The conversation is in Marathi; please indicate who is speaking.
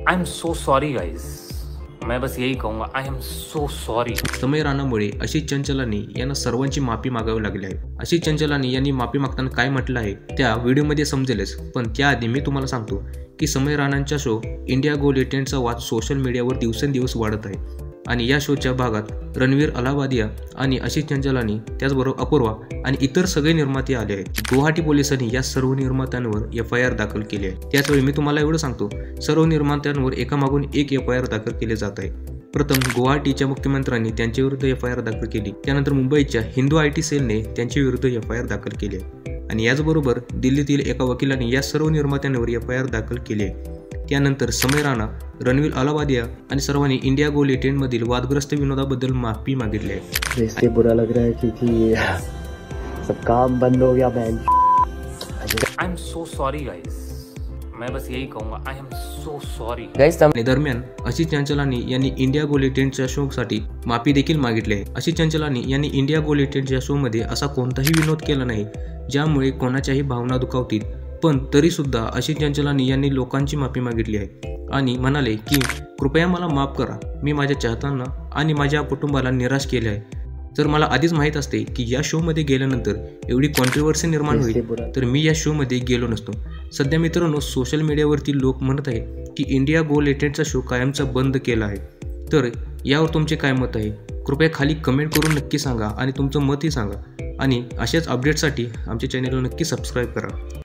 Speaker 1: I am so sorry guys, मैं बस यही कहूँगा, आई एम सो सॉरी।
Speaker 2: समय राणामुळे आशिष चंचलानी यांना सर्वांची माफी मागावी लागली आहे। आशिष चंचलानी यांनी माफी मागताना काय म्हटलं आहे त्या व्हिडिओमध्ये समजेलच, पण त्याआधी मी तुम्हाला सांगतो की समय राणांचा शो इंडिया गो लेटेंडचा वाद सोशल मीडियावर दिवसेंदिवस वाढत आहे आणि या शोच्या भागात रणवीर अलाहाबादिया आणि आशिष चंचलानी त्याचबरोबर अपूर्वा आणि इतर सगळे निर्माते आले आहेत। गुवाहाटी पोलिसांनी या सर्व निर्मात्यांवर FIR दाखल केली आहे। त्याचवेळी मी तुम्हाला एवढं सांगतो, सर्व निर्मात्यांवर एकामागून एक FIR दाखल केले जात आहे। प्रथम गुवाहाटीच्या मुख्यमंत्र्यांनी त्यांच्या विरुद्ध FIR दाखल केली, त्यानंतर मुंबईच्या हिंदू IT सेलने त्यांच्या विरुद्ध FIR दाखल केली आहे आणि याचबरोबर दिल्लीतील एका वकिलांनी या सर्व निर्मात्यांवर FIR दाखल केली आहे। त्यानंतर समय राणा, रणवीर अलाहाबादिया आणि सर्वांनी इंडिया गो लेटेंड मधील वादग्रस्त विनोदाबद्दल माफी मागितली आहे।
Speaker 3: इससे बुरा लग रहा है क्योंकि सब काम बंद हो गया। मैं
Speaker 1: I am so sorry guys, मैं बस यही कहूँगा, I am so sorry
Speaker 4: guys.
Speaker 2: दरम्यान आशिष चंचलानी यांनी इंडिया गो लेटेंडच्या शो साठी माफी देखील मागितली आहे। आशिष चंचलानी यांनी इंडिया गो लेटेंडच्या शो मध्ये असा कोणताही विनोद केला नाही ज्यामुळे कोणाच्याही भावना दुखावतील, पण तरी सुद्धा आशिष चंचलानी यांनी लोकांची माफी मागितली आहे आणि म्हणाले की कृपया मला माफ करा, मी माझ्या चाहत्यांना आणि माझ्या कुटुंबाला निराश केले आहे। जर मला आधीच माहीत असते की या शो मध्ये गेल्यानंतर एवढी कॉन्ट्रोवर्सी निर्माण होईल तर मी या शो मध्ये गेलो नसतो। सध्या मित्रांनो, सोशल मीडियावरती लोक म्हणत आहे की इंडिया गो लेटेंडचा शो कायमचा बंद केला आहे, तर यावर तुमचे काय मत आहे? कृपया खाली कमेंट करून नक्की सांगा आणि तुमचं मतही सांगा आणि अशाच अपडेटसाठी आमच्या चॅनलला नक्की सबस्क्राईब करा।